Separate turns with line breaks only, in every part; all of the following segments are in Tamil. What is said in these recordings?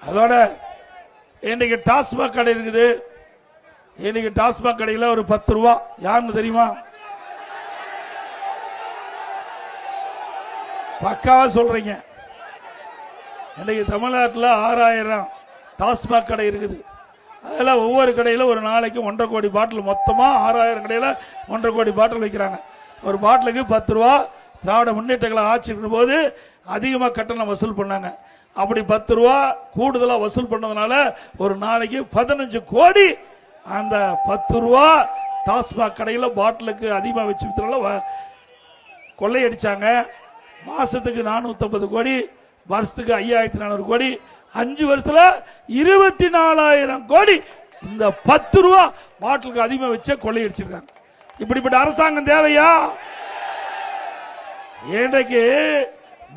அதோட இன்னைக்கு டாஸ்மாக் கடை இருக்குது. இன்னைக்கு டாஸ்மாக் கடையில் ஒரு 10 ரூபா யாருன்னு தெரியுமா? பக்காவா சொல்றீங்க. இன்னைக்கு தமிழ்நாட்டில் 6000 டாஸ்மாக் கடை இருக்குது. அதில் ஒவ்வொரு கடையில் ஒரு நாளைக்கு 1.5 கோடி பாட்டில், மொத்தமாக 6000 கடையில் 1.5 கோடி பாட்டில் வைக்கிறாங்க. ஒரு பாட்டிலுக்கு 10 ரூபா. திராவிட முன்னேற்றங்களை ஆட்சி இருக்கும் போது அதிகமாக கட்டணம் வசூல் பண்ணாங்க. அப்படி 10 ரூபா கூடுதலாக வசூல் பண்ணதுனால ஒரு நாளைக்கு 15 கோடி அந்த 10 ரூபா டாஸ்மாக் கடையில் பாட்டிலுக்கு அதிகமாக வச்சு கொள்ளையடிச்சாங்க. மாசத்துக்கு 450 கோடி, வருஷத்துக்கு 5400 கோடி, 5 வருஷத்துல 24,000 கோடி இந்த 10 ரூபா பாட்டிலுக்கு அதிகமாக வச்ச கொள்ளையடிச்சிருக்காங்க. இப்படிப்பட்ட அரசாங்கம் தேவையா? இன்றைக்கு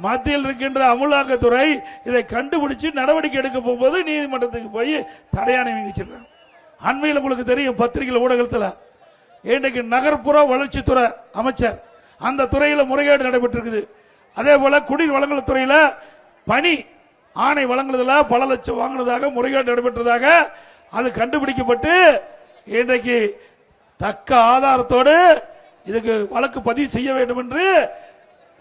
மத்தியில் இருக்கின்ற அமலாக்கத்துறை இதை கண்டுபிடிச்சு நடவடிக்கை எடுக்க போகும்போது நீதிமன்றத்துக்கு போய் தடையாணை விதிச்சிருக்காங்க. அண்மையில் உங்களுக்கு தெரியும், பத்திரிகை ஊடகத்தில் இன்றைக்கு நகர்ப்புற வளர்ச்சித்துறை அமைச்சர் அந்த துறையில் முறைகேடு நடைபெற்றிருக்குது. அதே போல குடிநீர் வழங்கல் துறையில் பணி ஆணை வழங்குறதுல பல லட்சம் வாங்கினதாக முறைகேடு நடைபெற்றதாக அது கண்டுபிடிக்கப்பட்டு இன்றைக்கு தக்க ஆதாரத்தோடு இதுக்கு வழக்கு பதிவு செய்ய வேண்டும் என்று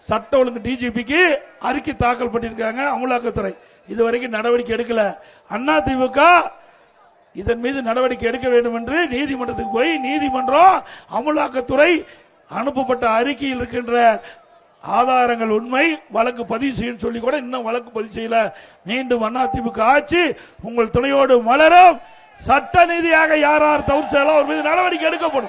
சட்ட ஒழுங்கு டிஜிபிக்கு அறிக்கை தாக்கல் பண்ணியிருக்காங்க அமலாக்கத்துறை. இதுவரைக்கும் நடவடிக்கை எடுக்கல. அதிமுக இதன் மீது நடவடிக்கை எடுக்க வேண்டும் என்று நீதிமன்றத்துக்கு போய் நீதிமன்றம் அமலாக்கத்துறை அனுப்பப்பட்ட அறிக்கையில் இருக்கின்ற ஆதாரங்கள் உண்மை, வழக்கு பதிவு செய்யும் சொல்லி கூட இன்னும் வழக்கு பதிவு செய்யல. மீண்டும் அதிமுக ஆட்சி உங்கள் துணையோடு மலரும். சட்ட நீதியாக யார் தவறு செய்யலாம் அவர் மீது நடவடிக்கை எடுக்கப்படும்.